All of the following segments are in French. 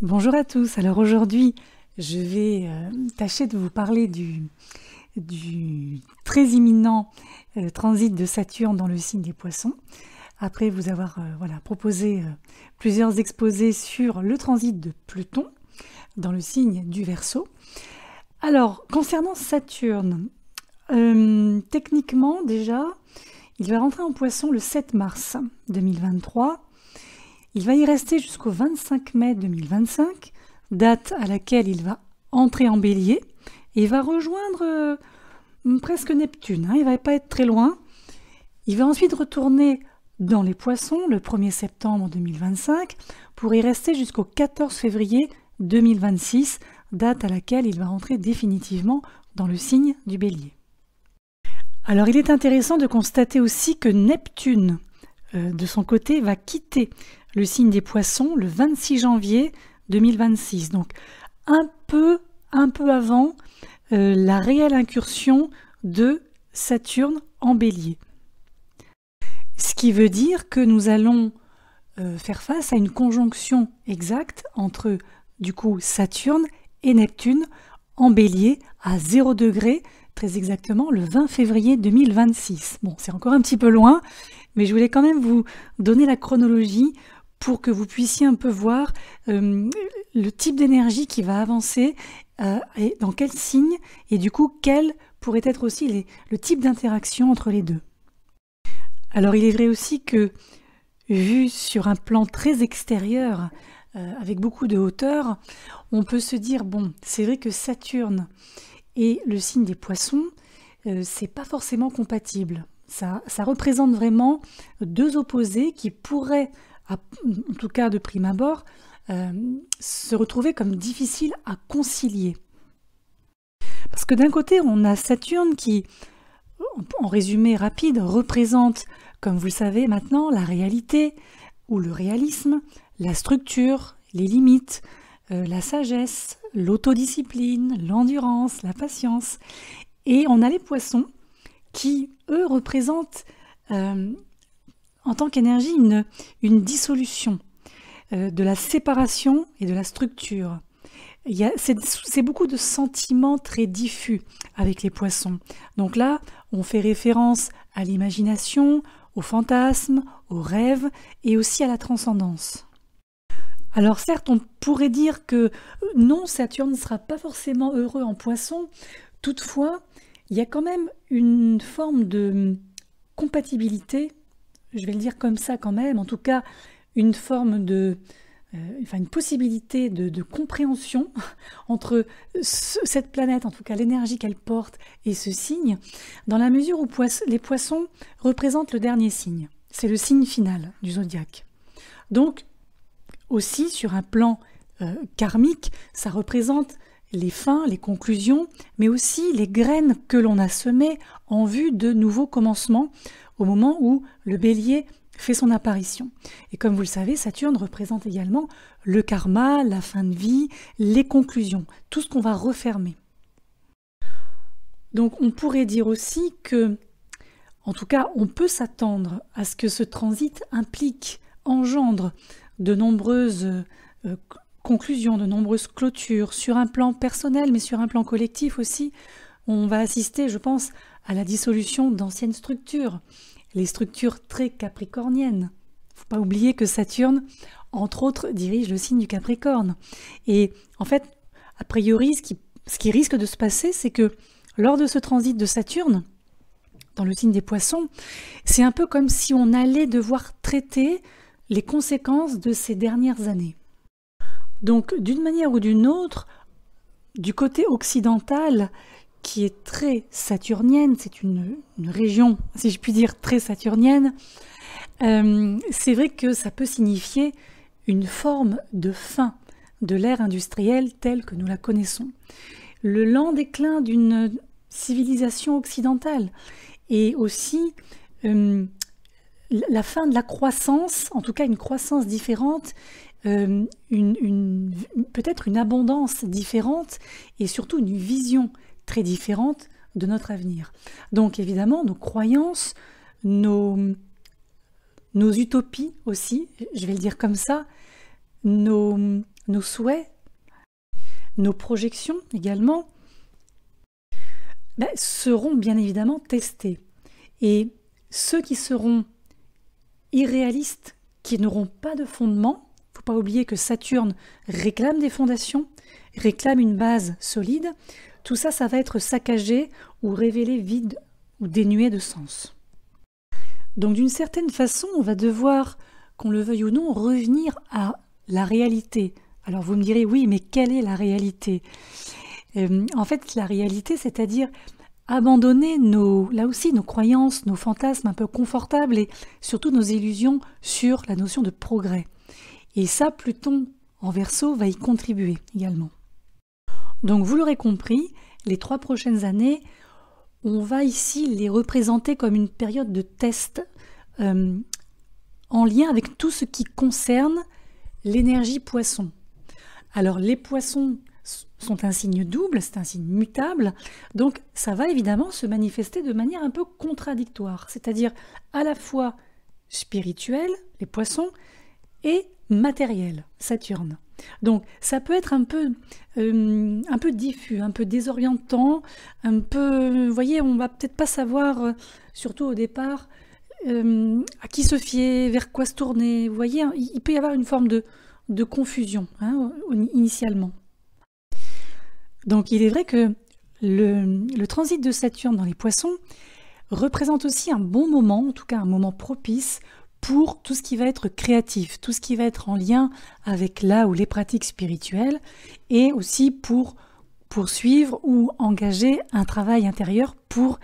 Bonjour à tous. Alors aujourd'hui, je vais tâcher de vous parler du très imminent transit de Saturne dans le signe des Poissons. Après vous avoir proposé plusieurs exposés sur le transit de Pluton dans le signe du Verseau. Alors, concernant Saturne, techniquement déjà, il va rentrer en Poissons le 7 mars 2023. Il va y rester jusqu'au 25 mai 2025, date à laquelle il va entrer en Bélier et il va rejoindre presque Neptune. Il ne va pas être très loin. Il va ensuite retourner dans les Poissons le 1er septembre 2025 pour y rester jusqu'au 14 février 2026, date à laquelle il va rentrer définitivement dans le signe du Bélier. Alors il est intéressant de constater aussi que Neptune, de son côté, va quitter le signe des Poissons le 26 janvier 2026, donc un peu avant la réelle incursion de Saturne en Bélier. Ce qui veut dire que nous allons faire face à une conjonction exacte entre du coup Saturne et Neptune en Bélier à 0 degré, très exactement le 20 février 2026. Bon, c'est encore un petit peu loin, mais je voulais quand même vous donner la chronologie pour que vous puissiez un peu voir le type d'énergie qui va avancer et dans quel signe, et du coup, quel pourrait être aussi le type d'interaction entre les deux. Alors, il est vrai aussi que, vu sur un plan très extérieur, avec beaucoup de hauteur, on peut se dire, bon, c'est vrai que Saturne et le signe des Poissons, c'est pas forcément compatible. Ça représente vraiment deux opposés qui pourraient, en tout cas de prime abord, se retrouver comme difficiles à concilier. Parce que d'un côté, on a Saturne qui, en résumé rapide, représente, comme vous le savez maintenant, la réalité ou le réalisme, la structure, les limites, la sagesse, l'autodiscipline, l'endurance, la patience. Et on a les Poissons qui, eux, représentent en tant qu'énergie une dissolution de la séparation et de la structure. C'est beaucoup de sentiments très diffus avec les Poissons. Donc là, on fait référence à l'imagination, au fantasme, aux rêves et aussi à la transcendance. Alors certes, on pourrait dire que non, Saturne ne sera pas forcément heureux en Poissons. Toutefois, il y a quand même une forme de compatibilité, je vais le dire comme ça quand même, en tout cas une forme de, une possibilité de compréhension entre cette planète, en tout cas l'énergie qu'elle porte et ce signe, dans la mesure où les Poissons représentent le dernier signe. C'est le signe final du zodiaque. Donc, aussi sur un plan karmique, ça représente les fins, les conclusions, mais aussi les graines que l'on a semées en vue de nouveaux commencements au moment où le Bélier fait son apparition. Et comme vous le savez, Saturne représente également le karma, la fin de vie, les conclusions, tout ce qu'on va refermer. Donc on pourrait dire aussi que, en tout cas, on peut s'attendre à ce que ce transit engendre de nombreuses conclusions, de nombreuses clôtures, sur un plan personnel, mais sur un plan collectif aussi. On va assister, je pense, à la dissolution d'anciennes structures, les structures très capricorniennes. Il ne faut pas oublier que Saturne, entre autres, dirige le signe du Capricorne. Et en fait, a priori, ce qui risque de se passer, c'est que lors de ce transit de Saturne, dans le signe des Poissons, c'est un peu comme si on allait devoir traiter les conséquences de ces dernières années. Donc, d'une manière ou d'une autre, du côté occidental, qui est très saturnienne, c'est une région, si je puis dire, très saturnienne, c'est vrai que ça peut signifier une forme de fin de l'ère industrielle telle que nous la connaissons. Le lent déclin d'une civilisation occidentale et aussi la fin de la croissance, en tout cas une croissance différente, peut-être une abondance différente et surtout une vision très différente de notre avenir. Donc évidemment, nos croyances, nos utopies aussi, je vais le dire comme ça, nos nos souhaits, nos projections également, seront bien évidemment testés. Et ceux qui seront irréalistes, qui n'auront pas de fondement, il ne faut pas oublier que Saturne réclame des fondations, réclame une base solide, tout ça, ça va être saccagé ou révélé vide ou dénué de sens. Donc d'une certaine façon, on va devoir, qu'on le veuille ou non, revenir à la réalité. Alors vous me direz, oui, mais quelle est la réalité ? En fait, la réalité, c'est-à-dire abandonner là aussi nos croyances, nos fantasmes un peu confortables et surtout nos illusions sur la notion de progrès. Et ça, Pluton en Verseau va y contribuer également. Donc vous l'aurez compris, les 3 prochaines années, on va ici les représenter comme une période de test en lien avec tout ce qui concerne l'énergie poisson. Alors les poissons sont un signe double, c'est un signe mutable, donc ça va évidemment se manifester de manière un peu contradictoire, c'est-à-dire à la fois spirituel, les poissons, et matériel, Saturne. Donc ça peut être un peu diffus, un peu désorientant, un peu, vous voyez, on va peut-être pas savoir, surtout au départ, à qui se fier, vers quoi se tourner. Vous voyez, il peut y avoir une forme de confusion initialement. Donc il est vrai que le transit de Saturne dans les Poissons représente aussi un bon moment, en tout cas un moment propice pour tout ce qui va être créatif, tout ce qui va être en lien avec là ou les pratiques spirituelles, et aussi pour poursuivre ou engager un travail intérieur pour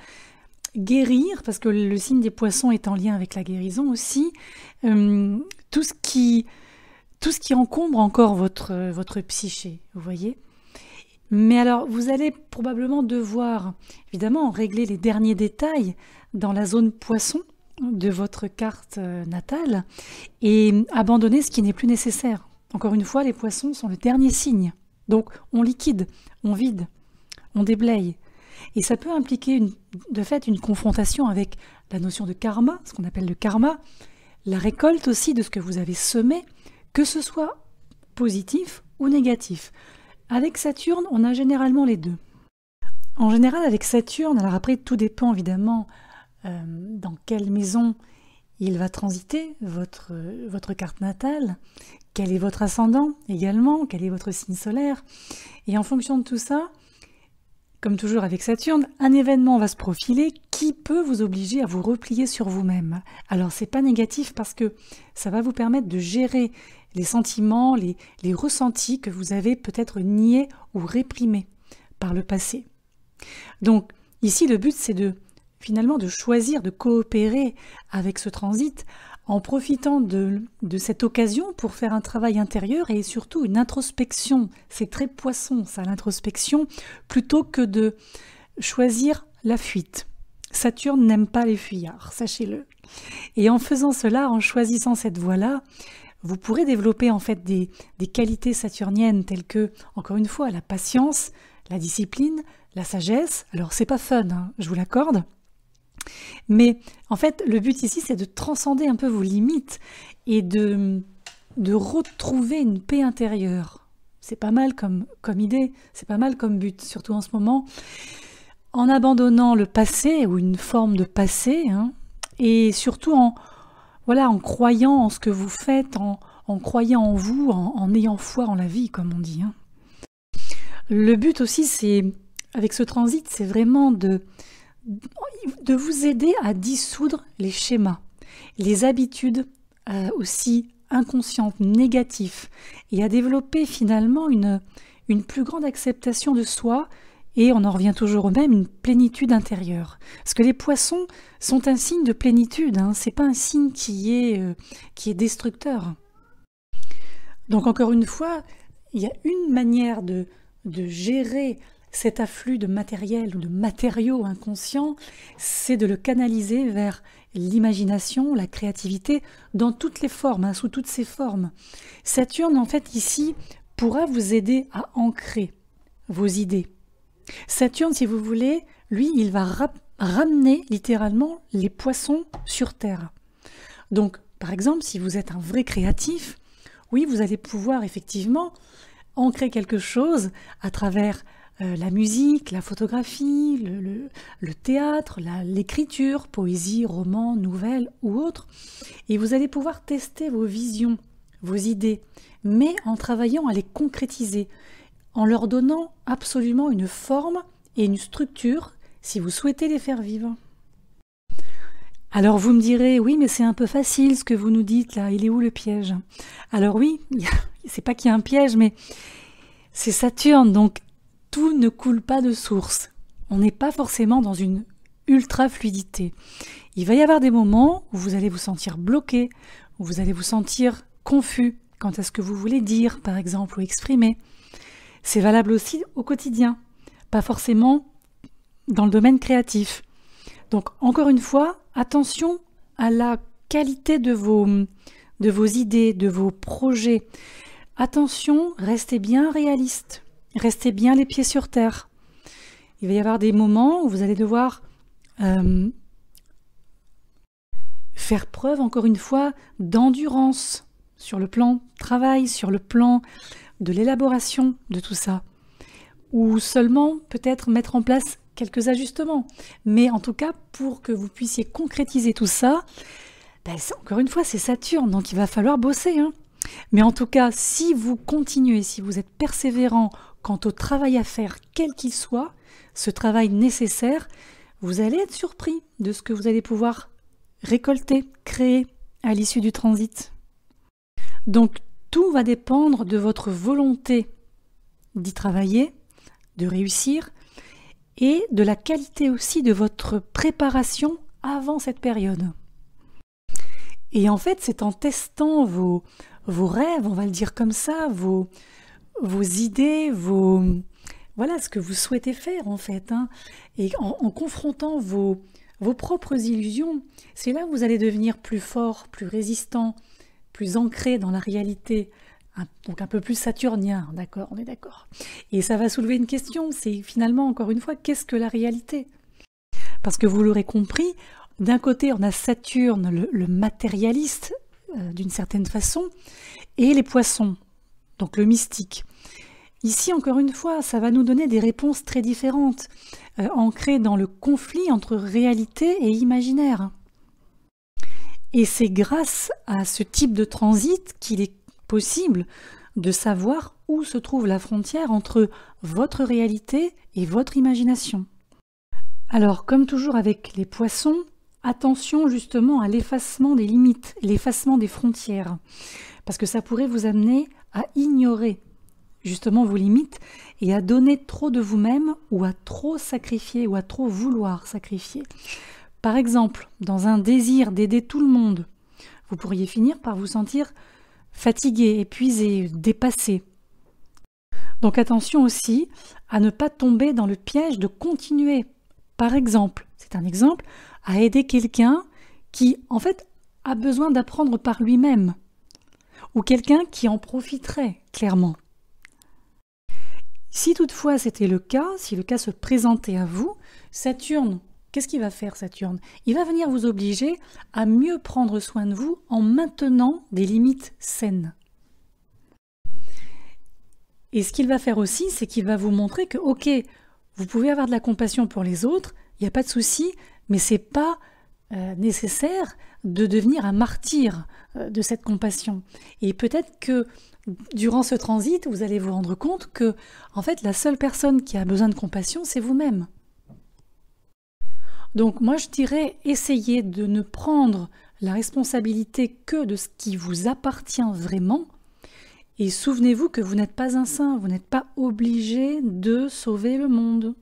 guérir, parce que le signe des Poissons est en lien avec la guérison aussi, tout ce qui encombre encore votre psyché, vous voyez. Mais alors, vous allez probablement devoir, évidemment, régler les derniers détails dans la zone Poisson de votre carte natale et abandonner ce qui n'est plus nécessaire. Encore une fois, les Poissons sont le dernier signe. Donc, on liquide, on vide, on déblaye. Et ça peut impliquer de fait une confrontation avec la notion de karma, ce qu'on appelle le karma, la récolte aussi de ce que vous avez semé, que ce soit positif ou négatif. Avec Saturne, on a généralement les deux. En général, avec Saturne, alors après, tout dépend évidemment dans quelle maison il va transiter, votre carte natale, quel est votre ascendant également, quel est votre signe solaire. Et en fonction de tout ça, comme toujours avec Saturne, un événement va se profiler qui peut vous obliger à vous replier sur vous-même. Alors c'est pas négatif parce que ça va vous permettre de gérer les sentiments, les ressentis que vous avez peut-être niés ou réprimés par le passé. Donc ici le but c'est finalement de choisir de coopérer avec ce transit en profitant de cette occasion pour faire un travail intérieur et surtout une introspection. C'est très Poisson ça, l'introspection, plutôt que de choisir la fuite. Saturne n'aime pas les fuyards, sachez-le. Et en faisant cela, en choisissant cette voie-là, vous pourrez développer en fait des qualités saturniennes telles que, encore une fois, la patience, la discipline, la sagesse. Alors c'est pas fun, je vous l'accorde. Mais en fait, le but ici, c'est de transcender un peu vos limites et de retrouver une paix intérieure. C'est pas mal comme idée, c'est pas mal comme but, surtout en ce moment. En abandonnant le passé ou une forme de passé, et surtout en croyant en ce que vous faites, en croyant en vous, en ayant foi en la vie, comme on dit. Le but aussi, avec ce transit, c'est vraiment de vous aider à dissoudre les schémas, les habitudes aussi inconscientes, négatives, et à développer finalement une plus grande acceptation de soi, et on en revient toujours au même, une plénitude intérieure. Parce que les Poissons sont un signe de plénitude, c'est pas un signe qui est destructeur. Donc encore une fois, il y a une manière de gérer cet afflux de matériel ou de matériaux inconscients, c'est de le canaliser vers l'imagination, la créativité, dans toutes les formes, sous toutes ses formes. Saturne, en fait, ici, pourra vous aider à ancrer vos idées. Saturne, si vous voulez, lui, il va ramener littéralement les Poissons sur Terre. Donc, par exemple, si vous êtes un vrai créatif, oui, vous allez pouvoir effectivement ancrer quelque chose à travers la musique, la photographie, le théâtre, l'écriture, poésie, roman, nouvelle ou autre. Et vous allez pouvoir tester vos visions, vos idées, mais en travaillant à les concrétiser, en leur donnant absolument une forme et une structure si vous souhaitez les faire vivre. Alors vous me direz, oui, mais c'est un peu facile ce que vous nous dites là, il est où le piège? Alors oui, c'est pas qu'il y a un piège, mais c'est Saturne, donc tout ne coule pas de source. On n'est pas forcément dans une ultra-fluidité. Il va y avoir des moments où vous allez vous sentir bloqué, où vous allez vous sentir confus quant à ce que vous voulez dire, par exemple, ou exprimer. C'est valable aussi au quotidien, pas forcément dans le domaine créatif. Donc, encore une fois, attention à la qualité de vos idées, de vos projets. Attention, restez bien réaliste, restez bien les pieds sur terre. Il va y avoir des moments où vous allez devoir faire preuve, encore une fois, d'endurance sur le plan travail, sur le plan de l'élaboration de tout ça. Ou seulement peut-être mettre en place quelques ajustements. Mais en tout cas, pour que vous puissiez concrétiser tout ça, encore une fois, c'est Saturne, donc il va falloir bosser. Mais en tout cas, si vous continuez, si vous êtes persévérant quant au travail à faire, quel qu'il soit, ce travail nécessaire, vous allez être surpris de ce que vous allez pouvoir récolter, créer à l'issue du transit. Donc, tout va dépendre de votre volonté d'y travailler, de réussir, et de la qualité aussi de votre préparation avant cette période. Et en fait, c'est en testant vos rêves, on va le dire comme ça, vos idées, voilà ce que vous souhaitez faire en fait, et en confrontant vos propres illusions, c'est là où vous allez devenir plus fort, plus résistant, plus ancré dans la réalité, donc un peu plus saturnien, d'accord, on est d'accord. Et ça va soulever une question, c'est finalement, encore une fois, qu'est-ce que la réalité? Parce que vous l'aurez compris, d'un côté, on a Saturne, le matérialiste, d'une certaine façon, et les poissons, donc le mystique. Ici, encore une fois, ça va nous donner des réponses très différentes, ancrées dans le conflit entre réalité et imaginaire. Et c'est grâce à ce type de transit qu'il est possible de savoir où se trouve la frontière entre votre réalité et votre imagination. Alors, comme toujours avec les poissons, attention justement à l'effacement des limites, l'effacement des frontières, parce que ça pourrait vous amener à ignorer justement vos limites et à donner trop de vous-même ou à trop sacrifier ou à trop vouloir sacrifier. Par exemple, dans un désir d'aider tout le monde, vous pourriez finir par vous sentir fatigué, épuisé, dépassé. Donc attention aussi à ne pas tomber dans le piège de continuer. Par exemple, c'est un exemple, à aider quelqu'un qui, en fait, a besoin d'apprendre par lui-même, ou quelqu'un qui en profiterait, clairement. Si toutefois c'était le cas, si le cas se présentait à vous, Saturne, qu'est-ce qu'il va faire Saturne? Il va venir vous obliger à mieux prendre soin de vous en maintenant des limites saines. Et ce qu'il va faire aussi, c'est qu'il va vous montrer que, ok, vous pouvez avoir de la compassion pour les autres, il n'y a pas de souci, mais ce n'est pas nécessaire de devenir un martyr de cette compassion. Et peut-être que durant ce transit, vous allez vous rendre compte que, en fait, la seule personne qui a besoin de compassion, c'est vous-même. Donc moi, je dirais, essayez de ne prendre la responsabilité que de ce qui vous appartient vraiment. Et souvenez-vous que vous n'êtes pas un saint, vous n'êtes pas obligé de sauver le monde.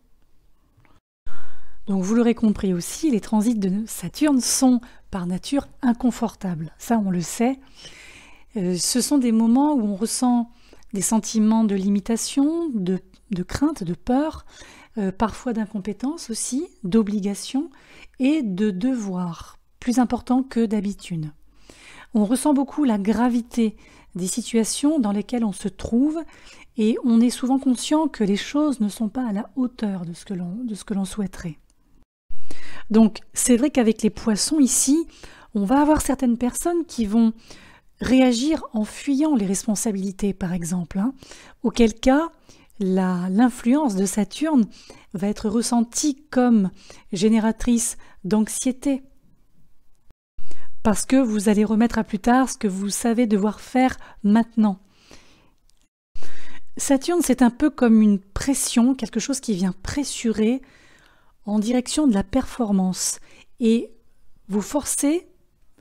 Donc vous l'aurez compris aussi, les transits de Saturne sont par nature inconfortables. Ça, on le sait. Ce sont des moments où on ressent des sentiments de limitation, de crainte, de peur, parfois d'incompétence aussi, d'obligation et de devoir, plus important que d'habitude. On ressent beaucoup la gravité des situations dans lesquelles on se trouve et on est souvent conscient que les choses ne sont pas à la hauteur de ce que l'on souhaiterait. Donc c'est vrai qu'avec les poissons ici, on va avoir certaines personnes qui vont réagir en fuyant les responsabilités, par exemple, hein, auquel cas l'influence de Saturne va être ressentie comme génératrice d'anxiété, parce que vous allez remettre à plus tard ce que vous savez devoir faire maintenant. Saturne, c'est un peu comme une pression, quelque chose qui vient pressurer en direction de la performance, et vous forcez,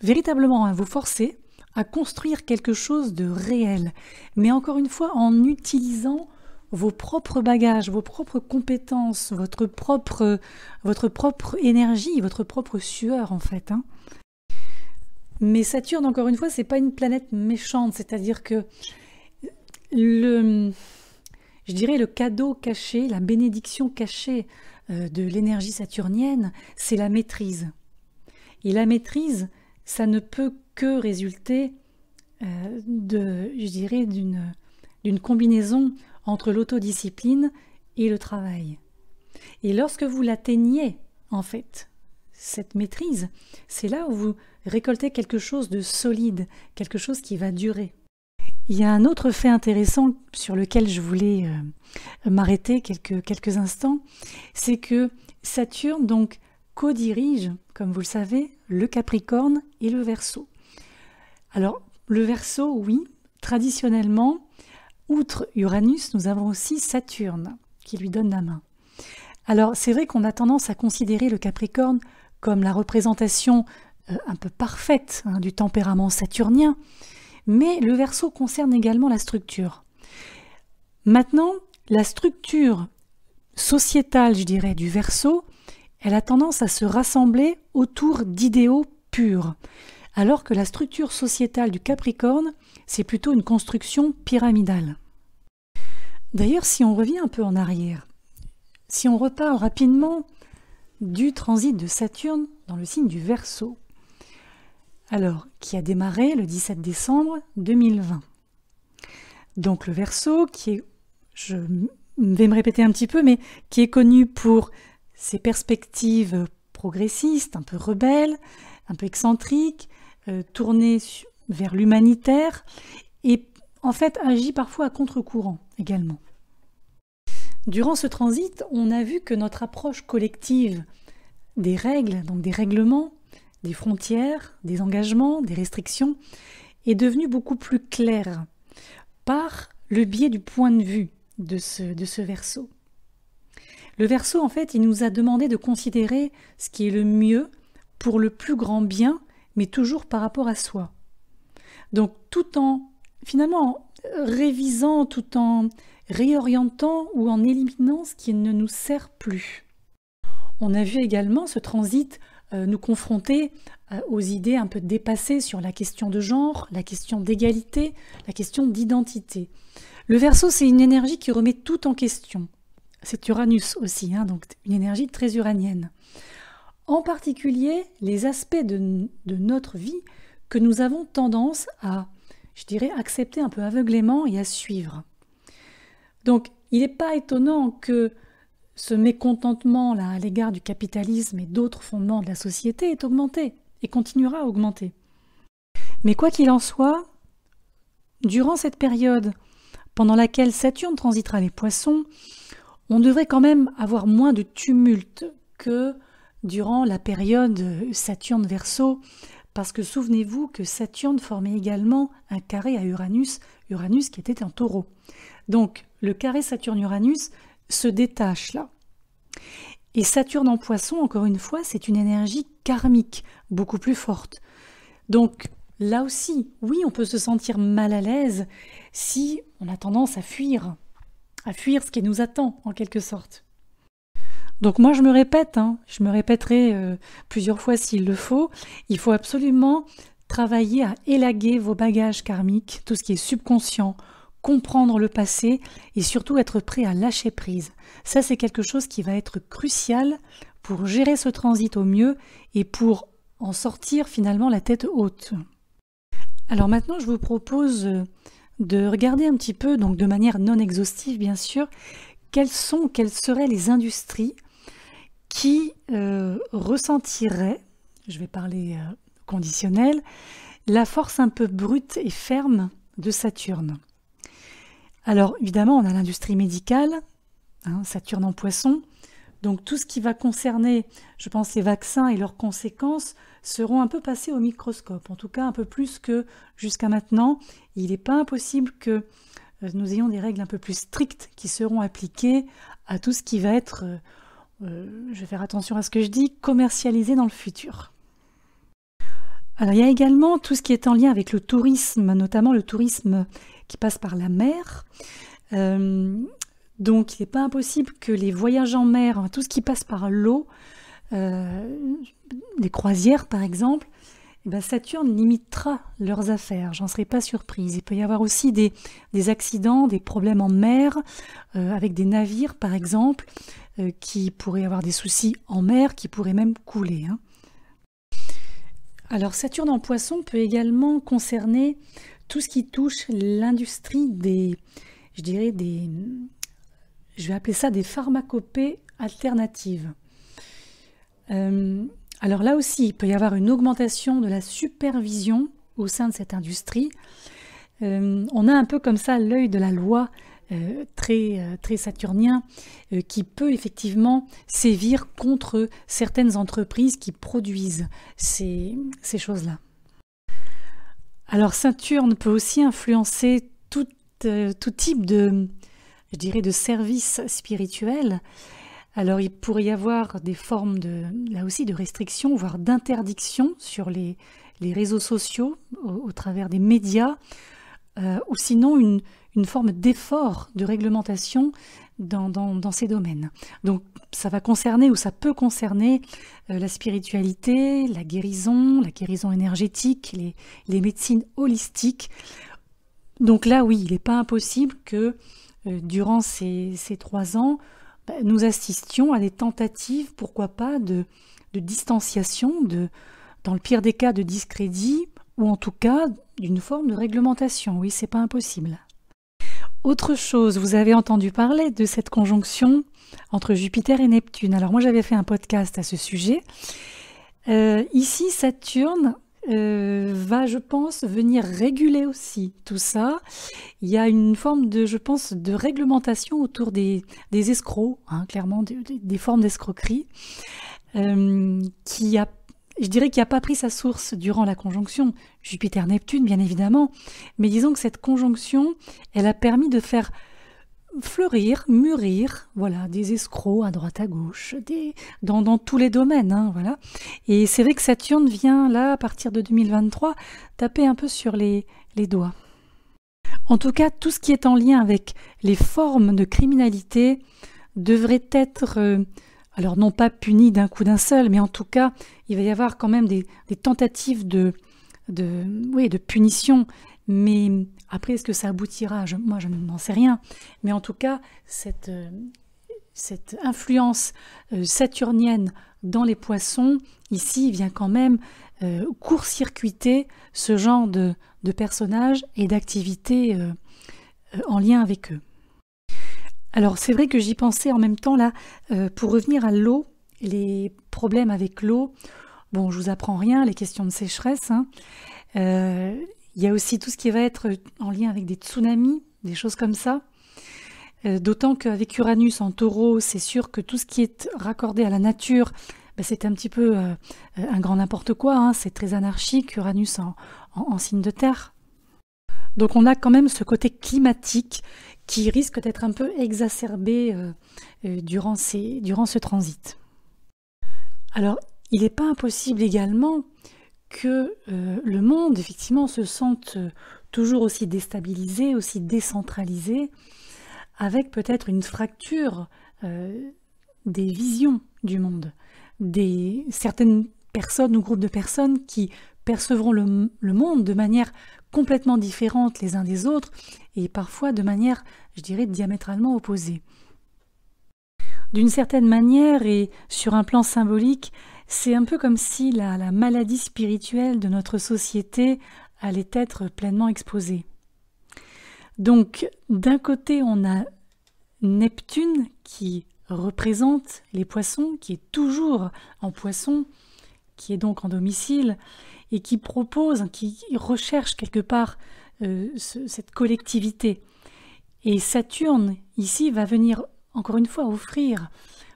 véritablement, hein, vous forcez à construire quelque chose de réel, mais encore une fois en utilisant vos propres bagages, vos propres compétences, votre propre énergie, votre propre sueur en fait. Hein. Mais Saturne, encore une fois, c'est pas une planète méchante, c'est-à-dire que je dirais le cadeau caché, la bénédiction cachée de l'énergie saturnienne, c'est la maîtrise. Et la maîtrise, ça ne peut que résulter d'une combinaison entre l'autodiscipline et le travail. Et lorsque vous l'atteignez, en fait, cette maîtrise, c'est là où vous récoltez quelque chose de solide, quelque chose qui va durer. Il y a un autre fait intéressant sur lequel je voulais m'arrêter quelques instants, c'est que Saturne donc co-dirige, comme vous le savez, le Capricorne et le Verseau. Alors, le Verseau, oui, traditionnellement, outre Uranus, nous avons aussi Saturne qui lui donne la main. Alors, c'est vrai qu'on a tendance à considérer le Capricorne comme la représentation un peu parfaite hein, du tempérament saturnien, mais le Verseau concerne également la structure. Maintenant, la structure sociétale, je dirais, du Verseau, elle a tendance à se rassembler autour d'idéaux purs, alors que la structure sociétale du Capricorne, c'est plutôt une construction pyramidale. D'ailleurs, si on revient un peu en arrière, si on reparle rapidement du transit de Saturne dans le signe du Verseau, alors qui a démarré le 17 décembre 2020. Donc le Verseau, qui est, je vais me répéter un petit peu, mais qui est connu pour ses perspectives progressistes, un peu rebelles, un peu excentriques, tournées vers l'humanitaire, et en fait agit parfois à contre-courant également. Durant ce transit, on a vu que notre approche collective des règles, donc des règlements, des frontières, des engagements, des restrictions, est devenue beaucoup plus claire par le biais du point de vue de ce Verseau. Le Verseau, en fait, il nous a demandé de considérer ce qui est le mieux pour le plus grand bien, mais toujours par rapport à soi. Donc, tout en, finalement, révisant, tout en réorientant ou en éliminant ce qui ne nous sert plus. On a vu également ce transit nous confronter aux idées un peu dépassées sur la question de genre, la question d'égalité, la question d'identité. Le Verseau, c'est une énergie qui remet tout en question. C'est Uranus aussi, hein, donc une énergie très uranienne. En particulier, les aspects de notre vie que nous avons tendance à, je dirais, accepter un peu aveuglément et à suivre. Donc, il n'est pas étonnant que ce mécontentement-là à l'égard du capitalisme et d'autres fondements de la société est augmenté et continuera à augmenter. Mais quoi qu'il en soit, durant cette période pendant laquelle Saturne transitera les Poissons, on devrait quand même avoir moins de tumulte que durant la période Saturne-Verseau, parce que souvenez-vous que Saturne formait également un carré à Uranus, Uranus qui était en Taureau. Donc le carré Saturne-Uranus se détache là. Et Saturne en Poisson, encore une fois, c'est une énergie karmique, beaucoup plus forte. Donc là aussi, oui, on peut se sentir mal à l'aise si on a tendance à fuir ce qui nous attend en quelque sorte. Donc moi je me répète, je me répéterai plusieurs fois s'il le faut, il faut absolument travailler à élaguer vos bagages karmiques, tout ce qui est subconscient, comprendre le passé et surtout être prêt à lâcher prise. Ça c'est quelque chose qui va être crucial pour gérer ce transit au mieux et pour en sortir finalement la tête haute. Alors maintenant je vous propose de regarder un petit peu, donc de manière non exhaustive bien sûr, quelles seraient les industries qui ressentiraient, je vais parler conditionnel, la force un peu brute et ferme de Saturne. Alors évidemment, on a l'industrie médicale, hein, Saturne en Poisson, donc tout ce qui va concerner, je pense, les vaccins et leurs conséquences seront un peu passés au microscope, en tout cas un peu plus que jusqu'à maintenant. Il n'est pas impossible que nous ayons des règles un peu plus strictes qui seront appliquées à tout ce qui va être, je vais faire attention à ce que je dis, commercialisé dans le futur. Alors il y a également tout ce qui est en lien avec le tourisme, notamment le tourisme qui passe par la mer. Donc il n'est pas impossible que les voyages en mer, tout ce qui passe par l'eau, les croisières par exemple, Saturne limitera leurs affaires, j'en serais pas surprise. Il peut y avoir aussi des accidents, des problèmes en mer, avec des navires par exemple, qui pourraient avoir des soucis en mer, qui pourraient même couler. Hein. Alors Saturne en Poisson peut également concerner tout ce qui touche l'industrie je vais appeler ça des pharmacopées alternatives. Alors là aussi, il peut y avoir une augmentation de la supervision au sein de cette industrie. On a un peu comme ça l'œil de la loi très saturnien qui peut effectivement sévir contre certaines entreprises qui produisent ces choses-là. Alors Saturne peut aussi influencer tout type de services spirituels. Alors il pourrait y avoir des formes là aussi de restrictions, voire d'interdiction sur les réseaux sociaux au travers des médias, ou sinon une forme d'effort de réglementation dans ces domaines. Donc ça va concerner, ou ça peut concerner la spiritualité, la guérison énergétique, les médecines holistiques. Donc là oui, il n'est pas impossible que durant ces 3 ans, nous assistions à des tentatives, pourquoi pas, de distanciation, dans le pire des cas de discrédit, ou en tout cas d'une forme de réglementation. Oui, c'est pas impossible. Autre chose, vous avez entendu parler de cette conjonction entre Jupiter et Neptune. Alors moi j'avais fait un podcast à ce sujet. Ici, Saturne va, je pense, venir réguler aussi tout ça. Il y a une forme de réglementation autour des escrocs, hein, clairement des formes d'escroquerie, je dirais qu'il n'a pas pris sa source durant la conjonction Jupiter-Neptune, bien évidemment, mais disons que cette conjonction, elle a permis de faire fleurir, mûrir, voilà, des escrocs à droite à gauche, dans tous les domaines, hein, voilà. Et c'est vrai que Saturne vient là, à partir de 2023, taper un peu sur les doigts. En tout cas, tout ce qui est en lien avec les formes de criminalité devrait être, alors non pas puni d'un coup d'un seul, mais en tout cas, il va y avoir quand même des tentatives de punition. Mais après, est-ce que ça aboutira? Moi, je n'en sais rien. Mais en tout cas, cette influence saturnienne dans les poissons, ici, vient quand même court-circuiter ce genre de personnages et d'activités en lien avec eux. Alors, c'est vrai que j'y pensais en même temps, là, pour revenir à l'eau, les problèmes avec l'eau. Bon, je vous apprends rien, les questions de sécheresse, hein. Il y a aussi tout ce qui va être en lien avec des tsunamis, des choses comme ça. D'autant qu'avec Uranus en Taureau, c'est sûr que tout ce qui est raccordé à la nature, c'est un petit peu un grand n'importe quoi, hein. C'est très anarchique, Uranus en signe de terre. Donc on a quand même ce côté climatique qui risque d'être un peu exacerbé durant ce transit. Alors, il n'est pas impossible également que le monde, effectivement, se sente toujours aussi déstabilisé, aussi décentralisé, avec peut-être une fracture des visions du monde, certaines personnes ou groupes de personnes qui percevront le monde de manière complètement différente les uns des autres, et parfois de manière, je dirais, diamétralement opposée. D'une certaine manière, et sur un plan symbolique, c'est un peu comme si la maladie spirituelle de notre société allait être pleinement exposée. Donc, d'un côté, on a Neptune qui représente les poissons, qui est toujours en poisson, qui est donc en domicile, et qui propose, qui recherche quelque part cette collectivité. Et Saturne, ici, va venir, encore une fois,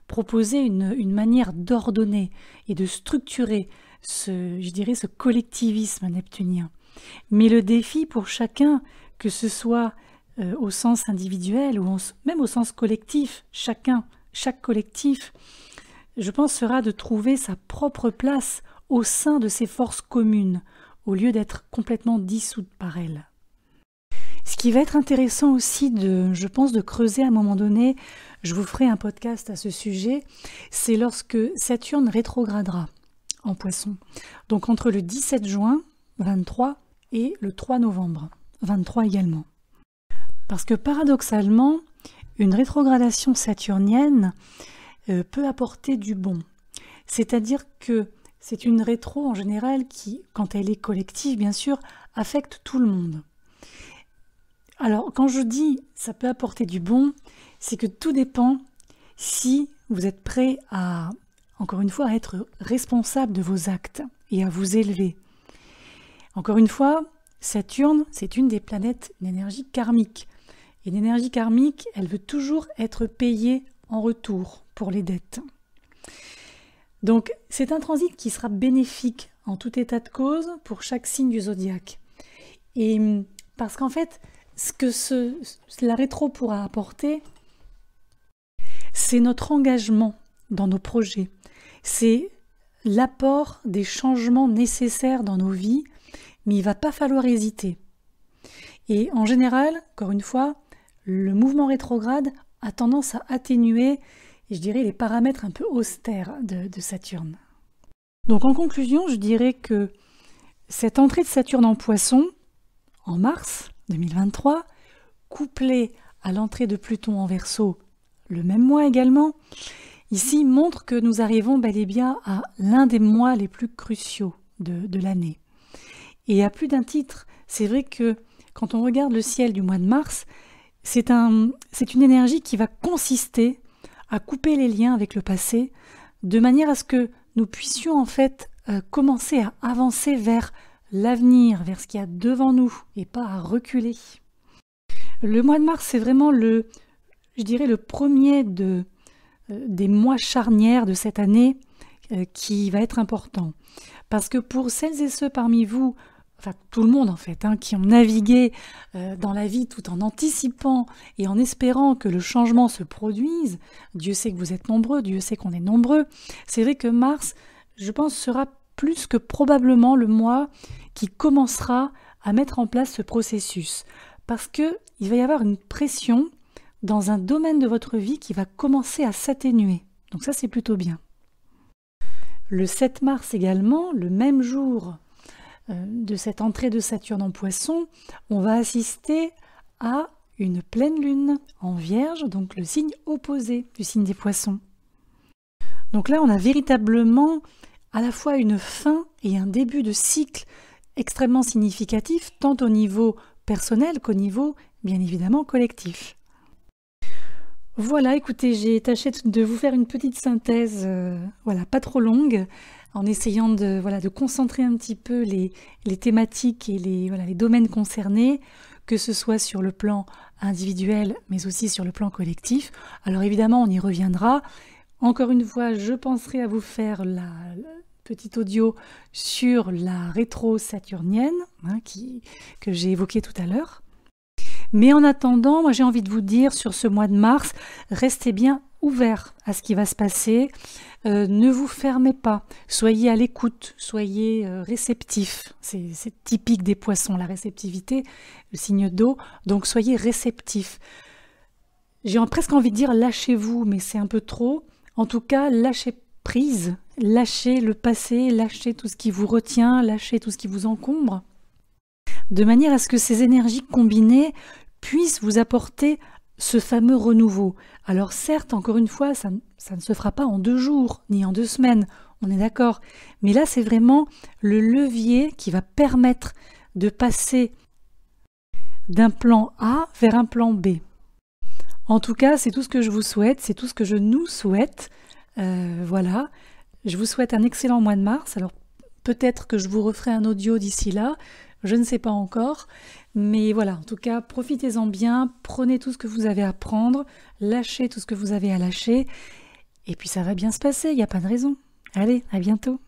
proposer une manière d'ordonner et de structurer ce collectivisme neptunien. Mais le défi pour chacun, que ce soit au sens individuel ou même au sens collectif, chaque collectif, je pense, sera de trouver sa propre place au sein de ces forces communes, au lieu d'être complètement dissoute par elles. Ce qui va être intéressant aussi, je pense, de creuser à un moment donné, je vous ferai un podcast à ce sujet, c'est lorsque Saturne rétrogradera en Poisson. Donc entre le 17 juin 23 et le 3 novembre 23 également. Parce que paradoxalement, une rétrogradation saturnienne peut apporter du bon. C'est-à-dire que c'est une rétro en général qui, quand elle est collective, bien sûr, affecte tout le monde. Alors, quand je dis ça peut apporter du bon, c'est que tout dépend si vous êtes prêt à, encore une fois, à être responsable de vos actes et à vous élever. Encore une fois, Saturne, c'est une des planètes d'énergie karmique. Et l'énergie karmique, elle veut toujours être payée en retour pour les dettes. Donc, c'est un transit qui sera bénéfique en tout état de cause pour chaque signe du zodiaque. Et parce qu'en fait, ce que la rétro pourra apporter, c'est notre engagement dans nos projets. C'est l'apport des changements nécessaires dans nos vies, mais il ne va pas falloir hésiter. Et en général, encore une fois, le mouvement rétrograde a tendance à atténuer, je dirais, les paramètres un peu austères de Saturne. Donc en conclusion, je dirais que cette entrée de Saturne en Poisson, en mars 2023, couplée à l'entrée de Pluton en Verseau, le même mois également, ici montre que nous arrivons bel et bien à l'un des mois les plus cruciaux de l'année. Et à plus d'un titre, c'est vrai que quand on regarde le ciel du mois de mars, c'est une énergie qui va consister à couper les liens avec le passé, de manière à ce que nous puissions en fait commencer à avancer vers l'avenir, vers ce qu'il y a devant nous, et pas à reculer. Le mois de mars, c'est vraiment le premier des mois charnières de cette année qui va être important. Parce que pour celles et ceux parmi vous, enfin tout le monde en fait, qui ont navigué dans la vie tout en anticipant et en espérant que le changement se produise, Dieu sait que vous êtes nombreux, Dieu sait qu'on est nombreux, c'est vrai que mars, je pense, sera plus que probablement le mois qui commencera à mettre en place ce processus. Parce qu'il va y avoir une pression dans un domaine de votre vie qui va commencer à s'atténuer. Donc ça, c'est plutôt bien. Le 7 mars également, le même jour de cette entrée de Saturne en Poisson, on va assister à une pleine lune en Vierge, donc le signe opposé du signe des Poissons. Donc là, on a véritablement à la fois une fin et un début de cycle extrêmement significatif, tant au niveau personnel qu'au niveau, bien évidemment, collectif. Voilà, écoutez, j'ai tâché de vous faire une petite synthèse, pas trop longue, en essayant de concentrer un petit peu les thématiques et les domaines concernés, que ce soit sur le plan individuel, mais aussi sur le plan collectif. Alors évidemment, on y reviendra. Encore une fois, je penserai à vous faire la petite audio sur la rétro-saturnienne, que j'ai évoquée tout à l'heure. Mais en attendant, moi j'ai envie de vous dire, sur ce mois de mars, restez bien ouverts à ce qui va se passer. Ne vous fermez pas, soyez à l'écoute, soyez réceptifs. C'est typique des Poissons, la réceptivité, le signe d'eau, donc soyez réceptifs. J'ai presque envie de dire lâchez-vous, mais c'est un peu trop. En tout cas, lâchez prise, lâchez le passé, lâchez tout ce qui vous retient, lâchez tout ce qui vous encombre, de manière à ce que ces énergies combinées puissent vous apporter ce fameux renouveau. Alors certes, encore une fois, ça ne se fera pas en 2 jours, ni en 2 semaines, on est d'accord, mais là c'est vraiment le levier qui va permettre de passer d'un plan A vers un plan B. En tout cas, c'est tout ce que je vous souhaite, c'est tout ce que je nous souhaite. Voilà, je vous souhaite un excellent mois de mars. Alors peut-être que je vous referai un audio d'ici là, je ne sais pas encore. Mais voilà, en tout cas, profitez-en bien, prenez tout ce que vous avez à prendre, lâchez tout ce que vous avez à lâcher, et puis ça va bien se passer, il n'y a pas de raison. Allez, à bientôt.